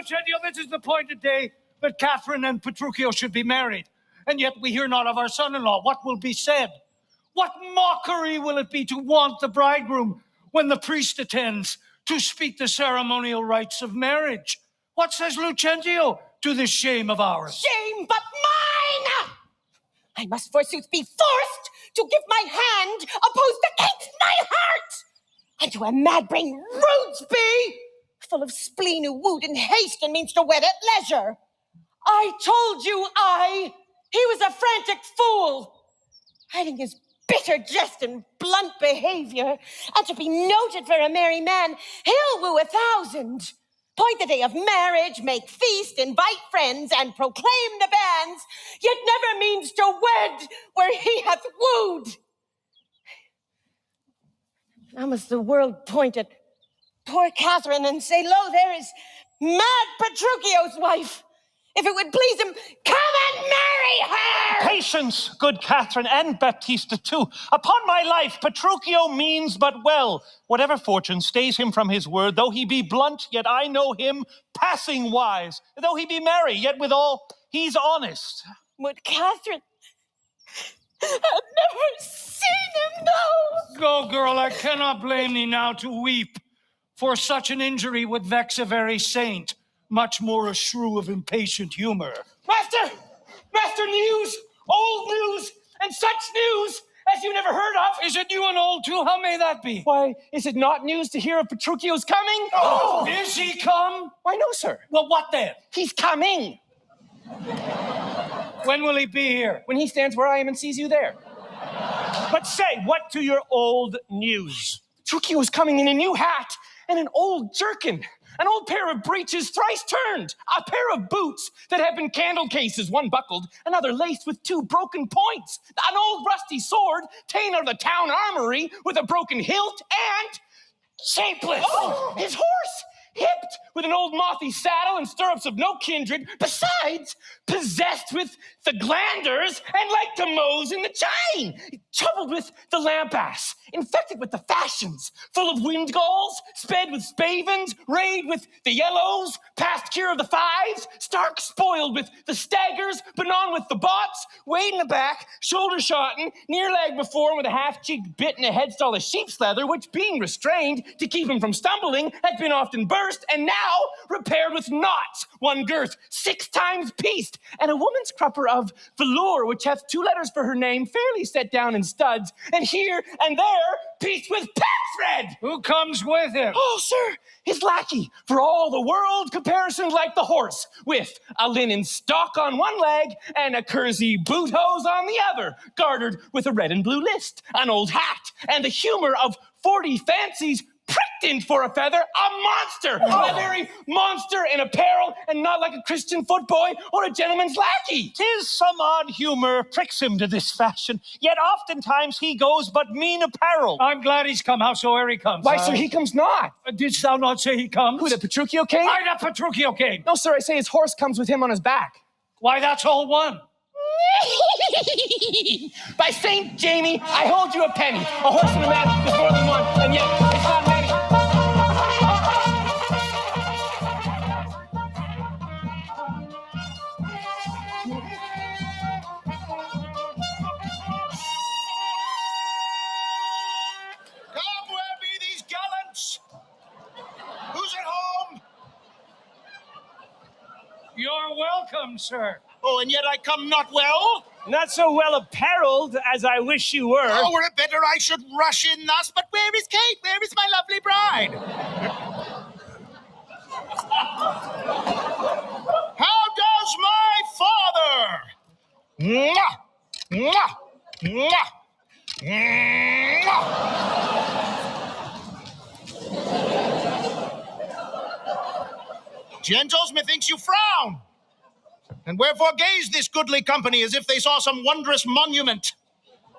Lucentio, this is the appointed day that Catherine and Petruchio should be married. And yet we hear not of our son-in-law. What will be said? What mockery will it be to want the bridegroom when the priest attends to speak the ceremonial rites of marriage? What says Lucentio to this shame of ours? Shame but mine! I must forsooth be forced to give my hand opposed against my heart, and to a mad brain Rudesby, full of spleen who wooed in haste and means to wed at leisure. I told you he was a frantic fool, hiding his bitter jest and blunt behavior, and to be noted for a merry man, he'll woo 1,000. Point the day of marriage, make feast, invite friends, and proclaim the banns, yet never means to wed where he hath wooed. Now must the world point at poor Catherine and say, lo, there is mad Petruchio's wife. If it would please him, come and marry her! Patience, good Catherine, and Baptista too. Upon my life, Petruchio means but well. Whatever fortune stays him from his word, though he be blunt, yet I know him passing wise. Though he be merry, yet withal he's honest. Would Catherine had never seen him, no? Go, girl, I cannot blame thee now to weep, for such an injury would vex a very saint, much more a shrew of impatient humor. Master, news, old news, and such news as you never heard of. Is it new and old too? How may that be? Why, is it not news to hear of Petruchio's coming? Oh! Is he come? Why, no, sir. Well, what then? He's coming. When will he be here? When he stands where I am and sees you there. But say, what to your old news? Petruchio's coming in a new hat and an old jerkin, an old pair of breeches thrice turned, a pair of boots that have been candle cases, one buckled, another laced with 2 broken points, an old rusty sword ta'en out of the town armory with a broken hilt, and shapeless. Oh, his horse, hipped with an old mothy saddle and stirrups of no kindred, besides possessed with the glanders and like to mose in the chain, troubled with the lamp-ass, infected with the fashions, full of wind-galls, sped with spavins, rayed with the yellows, past cure of the fives, stark spoiled with the staggers, but on with the bots, weighed in the back, shoulder-shotten, near leg before him with a half-cheeked bit and a headstall of sheep's leather, which being restrained to keep him from stumbling, had been often burst, and now repaired with knots, one girth 6 times pieced, and a woman's crupper of velour, which hath 2 letters for her name, fairly set down in studs, and here and there pieced with pack thread. Who comes with him? Oh, sir, his lackey, for all the world comparisons like the horse, with a linen stock on one leg and a kersey boot hose on the other, gartered with a red and blue list, an old hat, and the humor of 40 fancies pricked in for a feather, a monster, a very monster in apparel, and not like a Christian footboy or a gentleman's lackey. 'Tis some odd humor pricks him to this fashion, yet oftentimes he goes but mean apparel. I'm glad he's come, howsoever he comes. Why, sir, he comes not. Didst thou not say he comes? Who, the Petruchio came? Aye, that Petruchio came. No, sir, I say his horse comes with him on his back. Why, that's all one. By St. Jamie, I hold you a penny. A horse and a man is more than one, and yet it's not many. Come, where be these gallants? Who's at home? You're welcome, sir. Oh, and yet I come not well? Not so well apparelled as I wish you were. Oh, were it better I should rush in thus? But where is Kate? Where is my lovely bride? How does my father? Mwah! Mwah! Mwah! Mwah! Gentles, methinks you frown. And wherefore gaze this goodly company as if they saw some wondrous monument,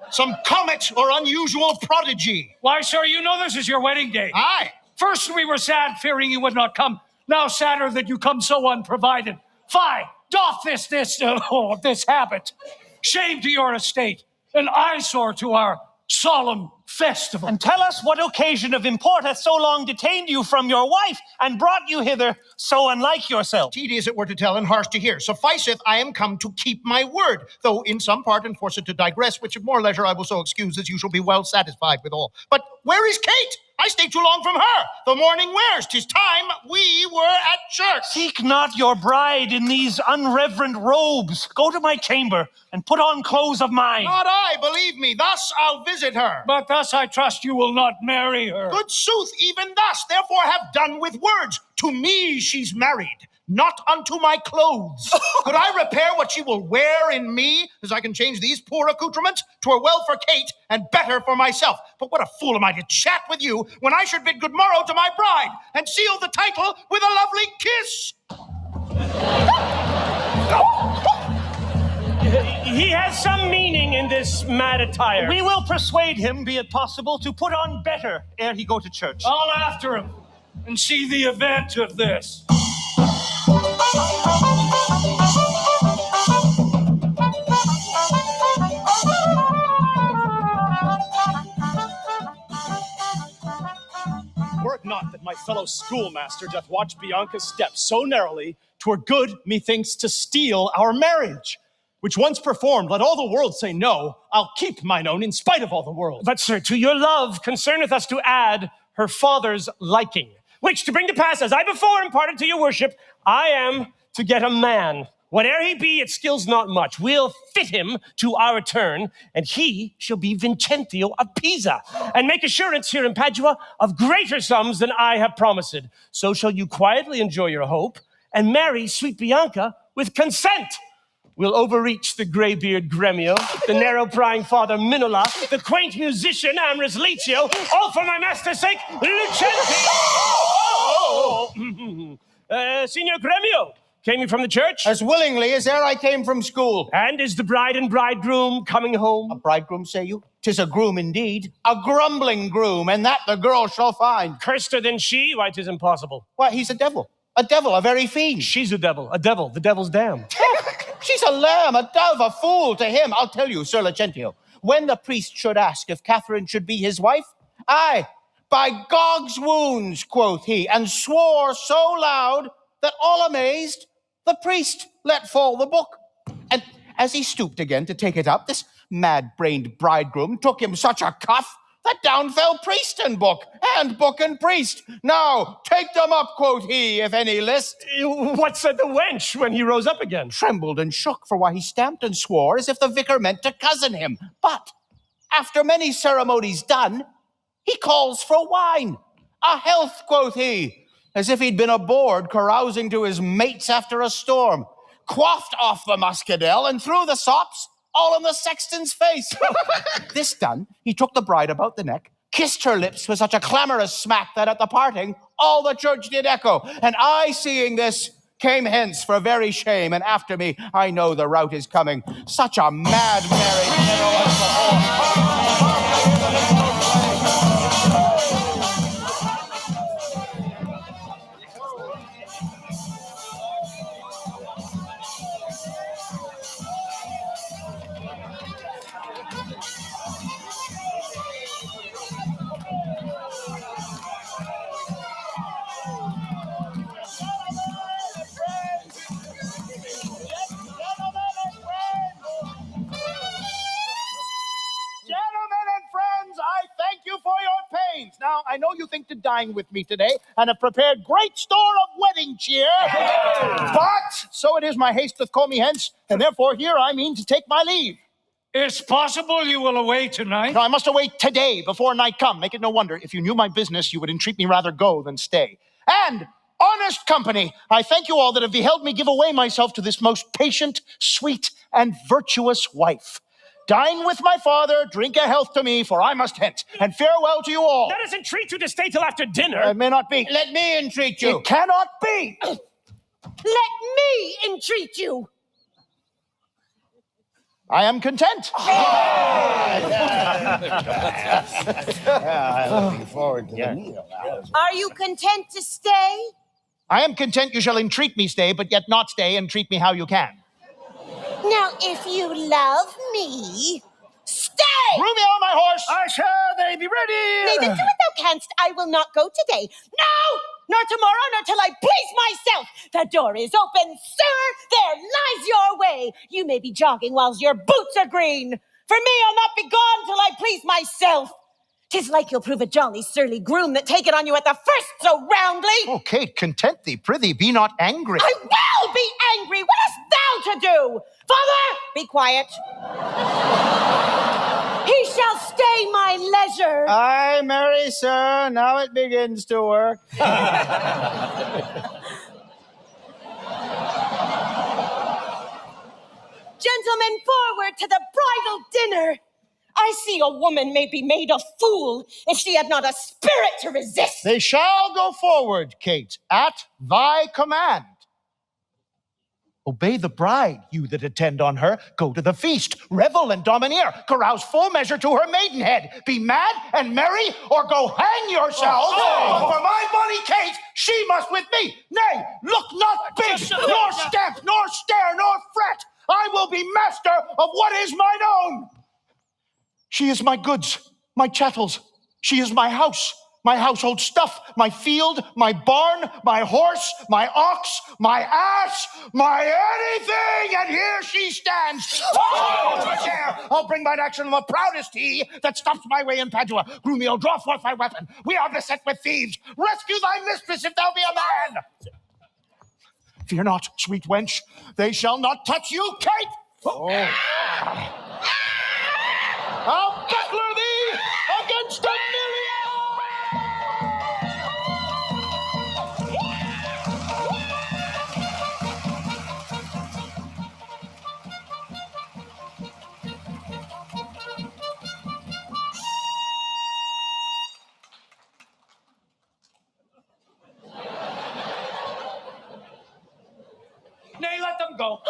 some comet or unusual prodigy? Why, sir, you know this is your wedding day. Aye. First we were sad, fearing you would not come. Now sadder that you come so unprovided. Fie, doff this habit. Shame to your estate, an eyesore to our solemn festival. And tell us what occasion of import hath so long detained you from your wife, and brought you hither so unlike yourself. Tedious it were to tell, and harsh to hear. Sufficeth, I am come to keep my word, though in some part enforce it to digress, which at more leisure I will so excuse as you shall be well satisfied withal. But where is Kate? I stay too long from her. The morning wears. 'Tis time we were at church. Seek not your bride in these unreverent robes. Go to my chamber and put on clothes of mine. Not I, believe me. Thus I'll visit her. But thus I trust you will not marry her. Good sooth, even thus. Therefore have done with words. To me she's married, not unto my clothes. Could I repair what she will wear in me, as I can change these poor accoutrements? 'Twere well for Kate, and better for myself. But what a fool am I to chat with you, when I should bid good morrow to my bride, and seal the title with a lovely kiss. He has some meaning in this mad attire. We will persuade him, be it possible, to put on better ere he go to church. I'll after him and see the event of this. Were it not that my fellow schoolmaster doth watch Bianca's steps so narrowly, 'twere good, methinks, to steal our marriage. Which once performed, let all the world say no. I'll keep mine own in spite of all the world. But, sir, to your love concerneth us to add her father's liking, which to bring to pass, as I before imparted to your worship, I am to get a man. Whate'er he be, it skills not much. We'll fit him to our turn, and he shall be Vincentio of Pisa, and make assurance here in Padua of greater sums than I have promised. So shall you quietly enjoy your hope, and marry sweet Bianca with consent. We'll overreach the graybeard Gremio, the narrow-prying father Minola, the quaint musician Amorous Licio, all for my master's sake, Lucenti! Signor Gremio, came you from the church? As willingly as ere I came from school. And is the bride and bridegroom coming home? A bridegroom, say you? 'Tis a groom indeed, a grumbling groom, and that the girl shall find. Curster than she? Why, 'tis impossible. Why, he's a devil, a very fiend. She's a devil, the devil's dam. She's a lamb, a dove, a fool to him. I'll tell you, Sir Lucentio, when the priest should ask if Catherine should be his wife, aye, by Gog's wounds, quoth he, and swore so loud that all amazed, the priest let fall the book. And as he stooped again to take it up, this mad-brained bridegroom took him such a cuff that down fell priest and book and priest. Now, take them up, quoth he, if any list. What said the wench when he rose up again? Trembled and shook, for why he stamped and swore as if the vicar meant to cozen him. But after many ceremonies done, he calls for wine. A health, quoth he, as if he'd been aboard carousing to his mates after a storm. Quaffed off the muscadel and threw the sops all in the sexton's face. This done, he took the bride about the neck, kissed her lips with such a clamorous smack that at the parting, all the church did echo. And I, seeing this, came hence for very shame, and after me, I know the rout is coming. Such a mad marriage never was before. Now, I know you think to dine with me today, and have prepared great store of wedding cheer. But so it is my haste doth call me hence, and therefore here I mean to take my leave. It's possible you will away tonight. No, I must away today, before night come. Make it no wonder. If you knew my business, you would entreat me rather go than stay. And, honest company, I thank you all that have beheld me give away myself to this most patient, sweet, and virtuous wife. Dine with my father, drink a health to me, for I must hence, and farewell to you all. Let us entreat you to stay till after dinner. It may not be. Let me entreat you. It cannot be. Let me entreat you. I am content. Looking forward to the meal. Are you content to stay? I am content you shall entreat me stay, but yet not stay and treat me how you can. Now, if you love me, Stay! Groom me on my horse! I shall they be ready. Neither do it thou canst. I will not go today. No! Nor tomorrow, nor till I please myself. The door is open, sir. There lies your way. You may be jogging whilst your boots are green. For me, I'll not be gone till I please myself. 'Tis like you'll prove a jolly surly groom that take it on you at the first so roundly. Oh, Kate, content thee. Prithee, be not angry. I will be angry. What hast thou to do? Father, be quiet. He shall stay my leisure. Aye, marry, sir, now it begins to work. Gentlemen, forward to the bridal dinner. I see a woman may be made a fool if she had not a spirit to resist. They shall go forward, Kate, at thy command. Obey the bride, you that attend on her. Go to the feast, revel and domineer, carouse full measure to her maidenhead. Be mad and merry, or go hang yourselves. But for my bonny Kate, she must with me. Nay, look not big, nor stamp, nor stare, nor fret. I will be master of what is mine own. She is my goods, my chattels. She is my house, my household stuff, my field, my barn, my horse, my ox, my ass, my anything. And here she stands. Oh, to a chair. I'll bring mine action on the proudest he that stops my way in Padua. Grumio, draw forth thy weapon. We are beset with thieves. Rescue thy mistress if thou be a man. Fear not, sweet wench. They shall not touch you, Kate. I'll buckler thee against a Nay, let them go.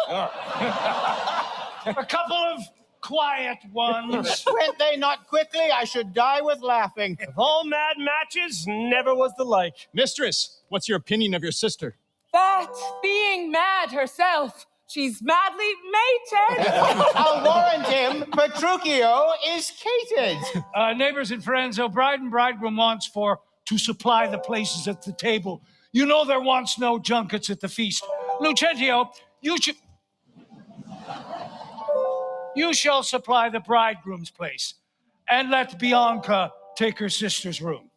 A couple of quiet ones. Went they not quickly, I should die with laughing. Of all mad matches, never was the like. Mistress, what's your opinion of your sister? That, being mad herself, she's madly mated. I'll warrant him, Petruchio is cated. Neighbors and friends, though bride and bridegroom wants for to supply the places at the table. You know there wants no junkets at the feast. Lucentio, you shall supply the bridegroom's place, and let Bianca take her sister's room.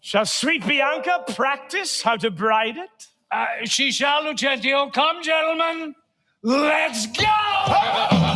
Shall sweet Bianca practice how to bride it? She shall, Lucentio. Come, gentlemen, let's go!